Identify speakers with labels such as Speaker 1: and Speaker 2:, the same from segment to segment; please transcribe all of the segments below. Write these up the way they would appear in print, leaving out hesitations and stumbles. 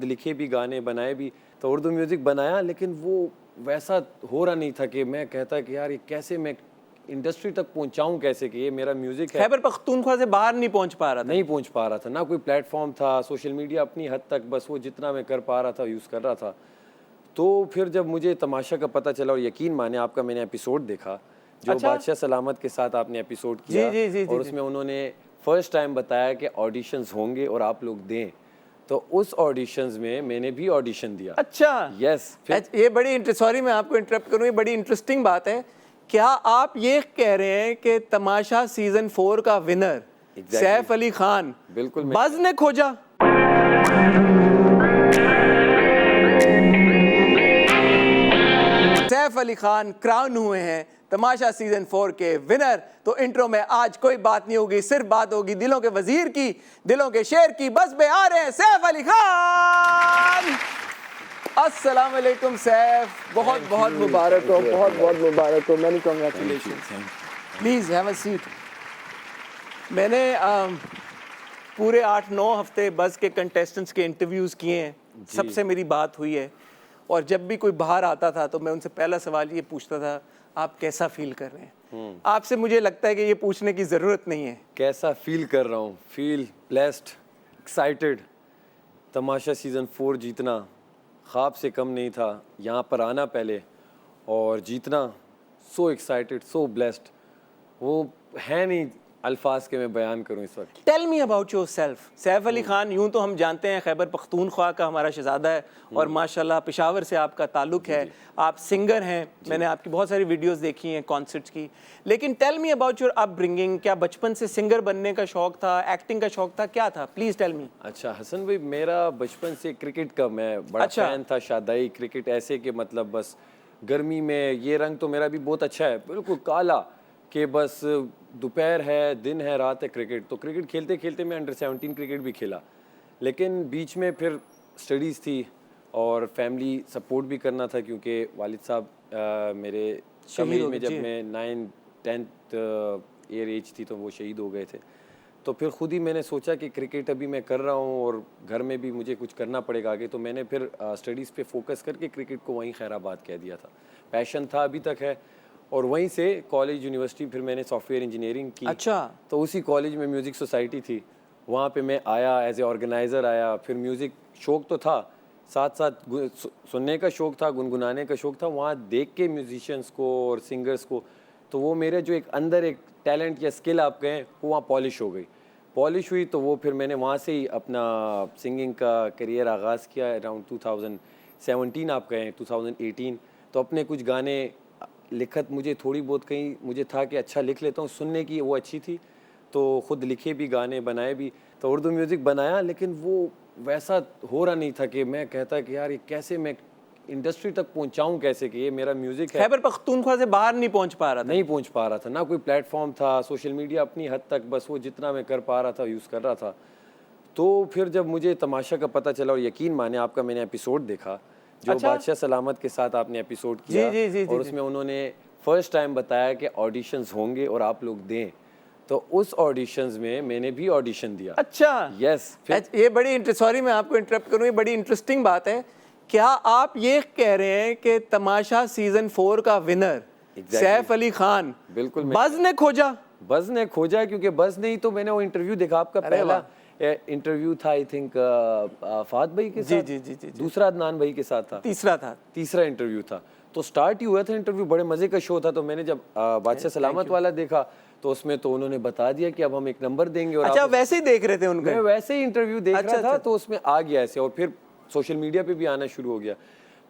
Speaker 1: खुद लिखे भी गाने बनाए भी, तो उर्दू म्यूज़िक बनाया, लेकिन वो वैसा हो रहा नहीं था कि मैं कहता कि यार ये कैसे मैं इंडस्ट्री तक पहुंचाऊं, कैसे कि ये मेरा म्यूज़िक है।
Speaker 2: खैबर पख्तूनख्वा से बाहर नहीं पहुंच पा रहा था।
Speaker 1: नहीं पहुंच पा रहा था, ना कोई प्लेटफॉर्म था, सोशल मीडिया अपनी हद तक बस वो जितना मैं कर पा रहा था यूज़ कर रहा था। तो फिर जब मुझे तमाशा का पता चला, और यकीन माने आपका मैंने एपिसोड देखा जो
Speaker 2: अच्छा?
Speaker 1: बादशाह सलामत के साथ आपने एपिसोड किया, और उसमें उन्होंने फर्स्ट टाइम बताया कि ऑडिशंस होंगे और आप लोग दें, तो उस ऑडिशंस में मैंने भी ऑडिशन दिया।
Speaker 2: अच्छा,
Speaker 1: यस।
Speaker 2: ये बड़ी सॉरी मैं आपको इंटरप्ट करूं, ये बड़ी इंटरेस्टिंग बात है। क्या आप ये कह रहे हैं कि तमाशा सीजन 4 का विनर सैफ अली खान
Speaker 1: बिल्कुल
Speaker 2: बज़ ने खोजा? सैफ अली खान क्राउन हुए हैं तमाशा सीजन 4 के विनर। तो इंट्रो में आज कोई बात नहीं होगी, सिर्फ बात होगी दिलों के वजीर की, दिलों के शेर की। बस पे आ रहे हैं सैफ अली खान। अस्सलाम वालेकुम सैफ, बहुत बहुत मुबारक हो, बहुत बहुत मुबारक हो, many congratulation. Please have a seat. मैंने पूरे 8-9 हफ्ते बज़ के कंटेस्टेंट्स के इंटरव्यूज़ किए हैं, सबसे मेरी बात हुई है, और जब भी कोई बाहर आता था तो मैं उनसे पहला सवाल ये पूछता था, आप कैसा फील कर रहे हैं? आपसे मुझे लगता है कि ये पूछने की ज़रूरत नहीं है।
Speaker 1: कैसा फील कर रहा हूँ? Feel blessed, excited. Tamasha season 4 जीतना ख्वाब से कम नहीं था, यहाँ पर आना पहले और जीतना, सो एक्साइटेड, सो ब्लेस्ड, वो है नहीं अल्फाज के मैं बयान करूँ इस वक्त।
Speaker 2: Tell me about yourself. Saif Ali Khan, यूँ तो हम जानते हैं खैबर पख्तूनख्वा का हमारा शहजादा है, और माशाल्लाह पेशावर से आपका ताल्लुक़ है, आप सिंगर हैं, मैंने आपकी बहुत सारी वीडियोस देखी हैं कॉन्सर्ट्स की। लेकिन tell me about your upbringing. क्या बचपन से सिंगर बनने का शौक़ था, एक्टिंग का शौक़ था, क्या था? Please tell me.
Speaker 1: अच्छा हसन भाई, मेरा बचपन से क्रिकेट का मैं बड़ा फैन था, शादाई क्रिकेट, ऐसे कि मतलब बस गर्मी में ये रंग तो मेरा भी बहुत अच्छा है, बिल्कुल काला, कि बस दोपहर है, दिन है, रात है, क्रिकेट। तो क्रिकेट खेलते खेलते मैं अंडर 17 क्रिकेट भी खेला, लेकिन बीच में फिर स्टडीज़ थी और फैमिली सपोर्ट भी करना था, क्योंकि वालिद साहब मेरे कम एज में, जब मैं 9-10th ईयर एज थी तो वो शहीद हो गए थे। तो फिर ख़ुद ही मैंने सोचा कि क्रिकेट अभी मैं कर रहा हूँ और घर में भी मुझे कुछ करना पड़ेगा आगे, तो मैंने फिर स्टडीज़ पे फोकस करके क्रिकेट को वहीं खैराबाद कह दिया था। पैशन था, अभी तक है, और वहीं से कॉलेज यूनिवर्सिटी फिर मैंने सॉफ्टवेयर इंजीनियरिंग की।
Speaker 2: अच्छा।
Speaker 1: तो उसी कॉलेज में म्यूज़िक सोसाइटी थी, वहाँ पे मैं आया, एज ए ऑर्गेनाइज़र आया। फिर म्यूज़िक शौक़ तो था, साथ साथ सुनने का शौक़ था, गुनगुनाने का शौक़ था। वहाँ देख के म्यूजिशियंस को और सिंगर्स को, तो वो मेरे जो एक अंदर एक टैलेंट या स्किल आप कहें, वो वहाँ पॉलिश हो गई, पॉलिश हुई। तो वो फिर मैंने वहाँ से ही अपना सिंगिंग का करियर आगाज़ किया अराउंड 2017 आप कहें, 2018। तो अपने कुछ गाने लिखत मुझे थोड़ी बहुत, कहीं मुझे था कि अच्छा लिख लेता हूँ, सुनने की वो अच्छी थी, तो ख़ुद लिखे भी गाने बनाए भी, तो उर्दू म्यूज़िक बनाया, लेकिन वो वैसा हो रहा नहीं था कि मैं कहता कि यार ये कैसे मैं इंडस्ट्री तक पहुंचाऊं, कैसे कि ये मेरा म्यूज़िक है।
Speaker 2: खैबर पख्तूनख्वा से बाहर नहीं पहुंच पा रहा था।
Speaker 1: नहीं पहुंच पा रहा था, ना कोई प्लेटफॉर्म था, सोशल मीडिया अपनी हद तक बस वो जितना मैं कर पा रहा था यूज़ कर रहा था। तो फिर जब मुझे तमाशा का पता चला, और यकीन माने आपका मैंने एपिसोड देखा जो बादशाह सलामत के साथ आपने एपिसोड किया, और उसमें उन्होंने फर्स्ट टाइम बताया कि ऑडिशंस होंगे और आप लोग दें, तो उस ऑडिशंस में मैंने भी ऑडिशन दिया।
Speaker 2: अच्छा,
Speaker 1: यस।
Speaker 2: ये बड़ी सॉरी मैं आपको इंटरप्ट करूं, ये बड़ी इंटरेस्टिंग बात है। क्या आप ये कह रहे हैं कि तमाशा सीजन 4 का विनर सैफ अली खान
Speaker 1: बिल्कुल
Speaker 2: बज़ ने खोजा?
Speaker 1: बज़ ने खोजा, क्योंकि बज़ ने ही तो, मैंने वो इंटरव्यू देखा, आपका पहला इंटरव्यू था आई थिंक फाद भाई के साथ, जी, दूसरा अदनान भाई के साथ था, तीसरा इंटरव्यू था। तो स्टार्ट ही हुआ था इंटरव्यू, बड़े मज़े का शो था। तो मैंने जब बादशाह सलामत वाला देखा, तो उसमें तो उन्होंने बता दिया कि अब हम एक नंबर देंगे। और
Speaker 2: अच्छा, वैसे ही देख रहे थे उनका?
Speaker 1: मैं वैसे ही इंटरव्यू देख रहा था, तो उसमें आ गया ऐसे, और फिर सोशल मीडिया पे भी आना शुरू हो गया।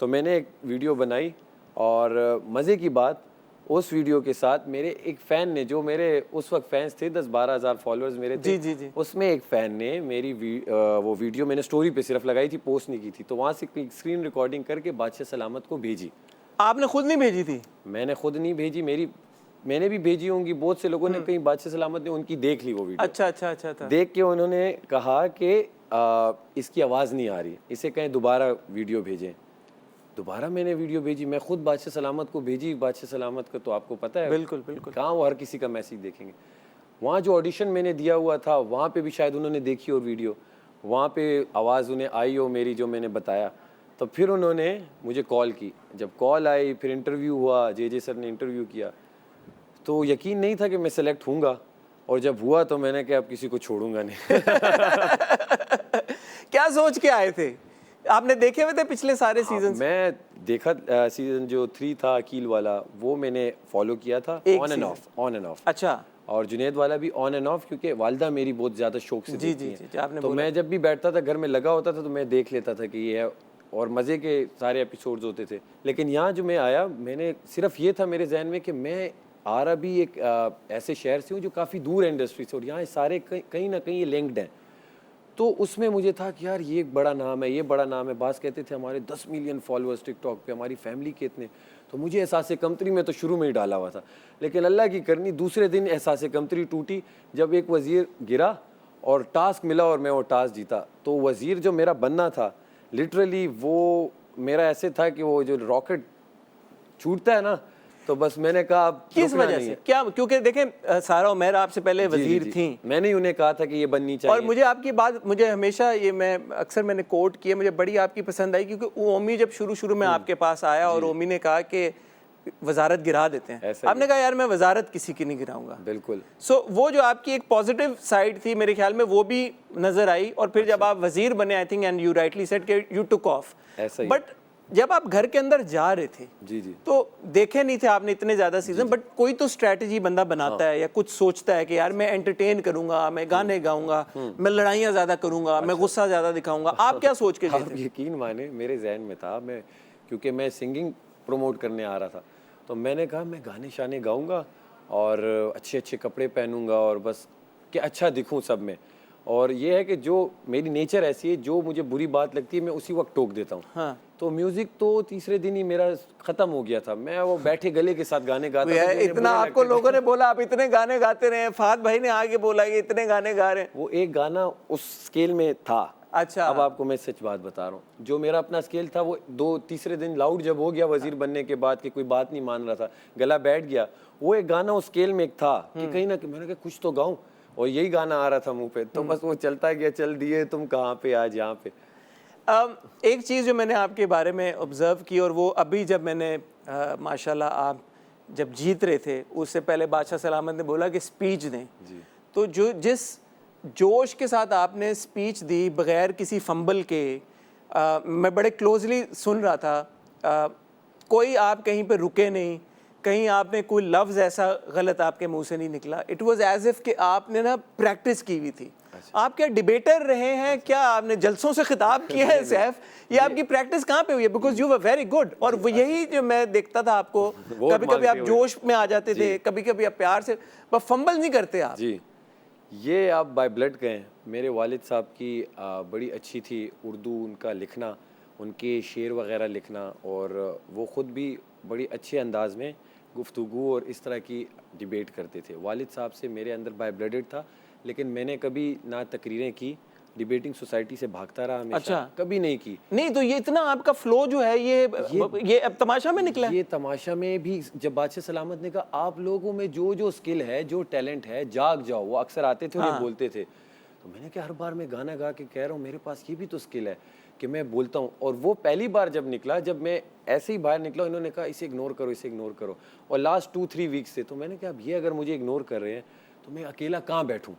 Speaker 1: तो मैंने एक वीडियो बनाई, और मज़े की बात, उस वीडियो के साथ मेरे एक फ़ैन ने, जो मेरे उस वक्त फैंस थे 10-12 हज़ार फॉलोअर्स मेरे थे, जी। उसमें एक फ़ैन ने मेरी वो वीडियो मैंने स्टोरी पे सिर्फ लगाई थी, पोस्ट नहीं की थी, तो वहाँ से एक स्क्रीन रिकॉर्डिंग करके बादशाह सलामत को भेजी।
Speaker 2: आपने खुद नहीं भेजी थी?
Speaker 1: मैंने खुद नहीं भेजी, मैंने भी भेजी होंगी, बहुत से लोगों ने, कहीं बादशाह सलामत ने उनकी देख ली वो वीडियो।
Speaker 2: अच्छा।
Speaker 1: देख के उन्होंने कहा कि इसकी आवाज़ नहीं आ रही, इसे कहीं दोबारा वीडियो भेजें। दोबारा मैंने वीडियो भेजी, मैं खुद बादशाह सलामत को भेजी। बादशाह सलामत का तो आपको पता है,
Speaker 2: बिल्कुल
Speaker 1: कहाँ वो हर किसी का मैसेज देखेंगे। वहाँ जो ऑडिशन मैंने दिया हुआ था, वहाँ पे भी शायद उन्होंने देखी और वीडियो, वहाँ पे आवाज़ उन्हें आई हो मेरी, जो मैंने बताया, तो फिर उन्होंने मुझे कॉल की। जब कॉल आई, फिर इंटरव्यू हुआ, जे सर ने इंटरव्यू किया, तो यकीन नहीं था कि मैं सेलेक्ट हूँगा, और जब हुआ तो मैंने कहा अब किसी को छोड़ूंगा नहीं।
Speaker 2: क्या सोच के आए थे? आपने देखे हुए थे पिछले सारे सीजन?
Speaker 1: मैं देखा सीजन जो 3 था अकील वाला, वो मैंने फॉलो किया था, ऑन एंड ऑफ।
Speaker 2: अच्छा।
Speaker 1: और जुनैद वाला भी ऑन एंड ऑफ, क्योंकि वालिदा मेरी बहुत ज़्यादा शौक से देखती हैं।
Speaker 2: आपने
Speaker 1: तो मैं जब भी बैठता था, घर में लगा होता था, तो मैं देख लेता था कि ये है, और मज़े के सारे एपिसोड्स होते थे। लेकिन यहाँ जो मैं आया, मैंने सिर्फ ये था मेरे जहन में कि मैं आ रहा भी एक ऐसे शहर से हूँ जो काफ़ी दूर है इंडस्ट्री से, और यहाँ सारे कहीं ना कहीं ये लिंक्ड हैं। तो उसमें मुझे था कि यार ये एक बड़ा नाम है, ये बड़ा नाम है। बास कहते थे हमारे 10 मिलियन फॉलोअर्स टिकटॉक पे, हमारी फैमिली के इतने। तो मुझे एहसास कमतरी में तो शुरू में ही डाला हुआ था, लेकिन अल्लाह की करनी दूसरे दिन एहसास कमतरी टूटी जब एक वज़ीर गिरा और टास्क मिला और मैं वो टास्क जीता। तो वज़ीर जो मेरा बनना था, लिटरली वो मेरा ऐसे था कि वो जो रॉकेट छूटता है ना, तो बस मैंने कहा अब
Speaker 2: किस वजह से, क्या? क्योंकि देखें सारा उमैर आपसे पहले वजीर थी,
Speaker 1: मैंने ही उन्हें कहा था कि ये बननी चाहिए।
Speaker 2: और मुझे आपकी बात, मुझे हमेशा ये मैंने कोट किया, मुझे बड़ी आपकी पसंद आई, क्योंकि ओमी जब शुरू में आपके पास आया और ओमी ने कहा कि वजारत गिरा देते हैं, आपने कहा यार मैं वजारत किसी की नहीं गिराऊंगा।
Speaker 1: बिल्कुल।
Speaker 2: सो वो जो आपकी एक पॉजिटिव साइड थी मेरे ख्याल में, वो भी नजर आई, और फिर जब आप वजीर बने, I think, and you rightly said कि यू टुक ऑफ। बट जब आप घर के अंदर जा रहे थे,
Speaker 1: जी,
Speaker 2: तो देखे नहीं थे आपने इतने ज्यादा सीजन, बट कोई तो स्ट्रेटजी बंदा बनाता है या कुछ सोचता है कि यार मैं एंटरटेन करूंगा, मैं गाने गाऊंगा, मैं लड़ाइयाँ ज्यादा करूंगा, मैं गुस्सा ज्यादा दिखाऊंगा। आप क्या सोच के गए थे?
Speaker 1: यकीन माने मेरे जहन में था, मैं क्योंकि मैं सिंगिंग प्रमोट करने आ रहा था, तो मैंने कहा मैं गाने शाने गाऊंगा और अच्छे अच्छे कपड़े पहनूंगा और बस कि अच्छा दिखूं सब में। और ये है कि जो मेरी नेचर ऐसी है, जो मुझे बुरी बात लगती है मैं उसी वक्त टोक देता हूँ।
Speaker 2: हाँ।
Speaker 1: तो म्यूजिक तो तीसरे दिन ही मेरा खत्म हो गया था, मैं वो बैठे गले के साथ गाने गाता था।
Speaker 2: इतना आपको लोगों ने बोला आप इतने गाने गाते रहे, फहद भाई ने आगे बोला ये इतने गाने गा रहे हैं।
Speaker 1: वो एक गाना उस स्केल में था।
Speaker 2: अच्छा।
Speaker 1: अब आपको मैं सच बात बता रहा हूँ, जो मेरा अपना स्केल था वो तीसरे दिन लाउड जब हो गया वजीर बनने के बाद कि कोई बात नहीं मान रहा था, गला बैठ गया, वो एक गाना उस स्केल में एक था कि कहीं ना कहीं मैंने कहा कुछ तो गाऊं, और यही गाना आ रहा था मुंह पे, तो बस वो चलता गया, चल दिए तुम कहाँ पे आज यहाँ पे।
Speaker 2: एक चीज़ जो मैंने आपके बारे में ऑब्जर्व की, और वो अभी जब मैंने माशाल्लाह आप जब जीत रहे थे, उससे पहले बादशाह सलामत ने बोला कि स्पीच दें, तो जिस जोश के साथ आपने स्पीच दी बगैर किसी फंबल के, मैं बड़े क्लोजली सुन रहा था, कोई आप कहीं पे रुके नहीं, कहीं आपने कोई लफ्ज़ ऐसा गलत आपके मुंह से नहीं निकला। इट वाज एज इफ कि आपने ना प्रैक्टिस की हुई थी। आप क्या डिबेटर रहे हैं? क्या आपने जलसों से खिताब किया है सैफ? ये आपकी प्रैक्टिस कहाँ पे हुई है? Because you were very good. और वो यही जो मैं देखता था आपको, कभी कभी आप जोश में आ जाते थे, कभी कभी आप प्यार से, पर फंबल नहीं करते आप।
Speaker 1: जी, ये आप बाय ब्लड गए। मेरे वालिद साहब की बड़ी अच्छी थी उर्दू, उनका लिखना, उनके शेर वगैरह लिखना, और वो ख़ुद भी बड़ी अच्छे अंदाज में गुफ्तगू और इस तरह की डिबेट करते थे। वालिद साहब से मेरे अंदर बाय ब्लडेड था, लेकिन मैंने कभी ना तकरीरें की, डिबेटिंग सोसाइटी से भागता रहा हमेशा।
Speaker 2: अच्छा।
Speaker 1: कभी नहीं की।
Speaker 2: नहीं तो ये इतना आपका फ्लो जो है ये अब तमाशा में निकला है।
Speaker 1: ये तमाशा में भी जब बादशाह सलामत ने कहा आप लोगों में जो स्किल है, जो टैलेंट है, जाग जाओ, वो अक्सर आते थे और ये बोलते थे, तो मैंने कहा हर बार मैं गाना गा के कह रहा हूँ मेरे पास ये भी तो स्किल है कि मैं बोलता हूँ। और वो पहली बार जब निकला, जब मैं ऐसे ही बाहर निकला, इन्होंने कहा इसे इग्नोर करो, इसे इग्नोर करो, और लास्ट 2-3 वीक्स से तो मैंने कहा अब ये अगर मुझे इग्नोर कर रहे हैं तो मैं अकेला कहाँ बैठूँ,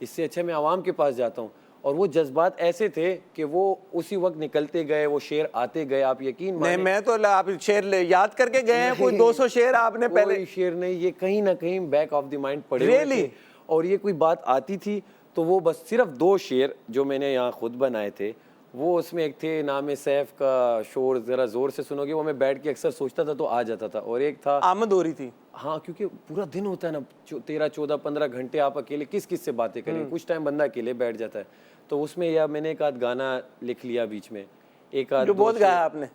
Speaker 1: इससे अच्छा मैं आवाम के पास जाता हूँ। और वो जज्बात ऐसे थे कि वो उसी वक्त निकलते गए, वो शेर आते गए, आप यकीन माने।
Speaker 2: नहीं, मैं तो आप शेर याद करके गए हैं, कोई 200 शेर आपने पहले?
Speaker 1: कोई शेर नहीं, ये कहीं ना कहीं बैक ऑफ द माइंड पड़े
Speaker 2: really?
Speaker 1: हुए थे। और ये कोई बात आती थी तो वो बस सिर्फ 2 शेर जो मैंने यहाँ खुद बनाए थे, वो उसमें एक थे नाम सैफ का शोर ज़रा ज़ोर से सुनोगे, वो मैं बैठ के अक्सर सोचता था तो आ जाता था। और एक था
Speaker 2: आमद हो रही थी।
Speaker 1: हाँ, क्योंकि पूरा दिन होता है ना, 13, 14, 15 घंटे आप अकेले किस से बातें करें, कुछ टाइम बंदा अकेले बैठ जाता है। तो उसमें या मैंने एक आध गाना लिख लिया बीच में, एक आध
Speaker 2: जो बहुत गाया आपने।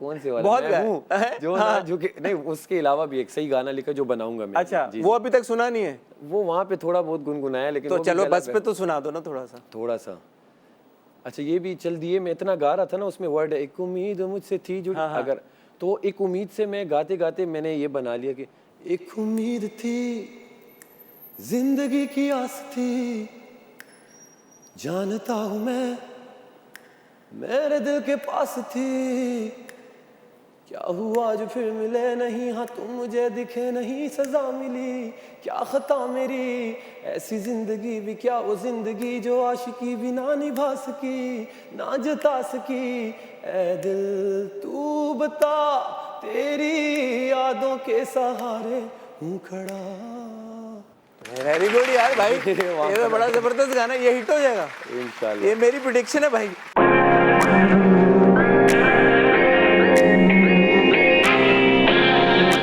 Speaker 1: कौन से वाला?
Speaker 2: बहुत
Speaker 1: गाया जो ना जो कि नहीं, उसके अलावा भी एक सही गाना लिखा जो बनाऊंगा मैं।
Speaker 2: अच्छा, वो अभी तक सुना नहीं है?
Speaker 1: वो वहाँ पे थोड़ा बहुत गुनगुनाया, लेकिन
Speaker 2: तो चलो बस पे तो सुना दो ना थोड़ा सा।
Speaker 1: अच्छा, ये भी चल दिए, मैं इतना गा रहा था ना, उसमें वर्ड है एक उम्मीद मुझसे थी जुड़ी।
Speaker 2: हाँ।
Speaker 1: अगर तो एक उम्मीद से मैं गाते गाते मैंने ये बना लिया कि एक उम्मीद थी, जिंदगी की आस थी, जानता हूं मैं मेरे दिल के पास थी, क्या हुआ आज फिर मिले नहीं, हाँ तुम मुझे दिखे नहीं, सजा मिली क्या खता मेरी, ऐसी जिंदगी भी क्या वो जिंदगी जो आशिकी भी ना निभा सकी ना जता सकी, ऐ दिल तू बता तेरी यादों के सहारे हूँ खड़ा।
Speaker 2: वेरी गुड यार भाई, ये तो बड़ा जबरदस्त गाना, ये हिट हो जाएगा
Speaker 1: इंशाल्लाह।
Speaker 2: ये मेरी प्रिडिक्शन है भाई।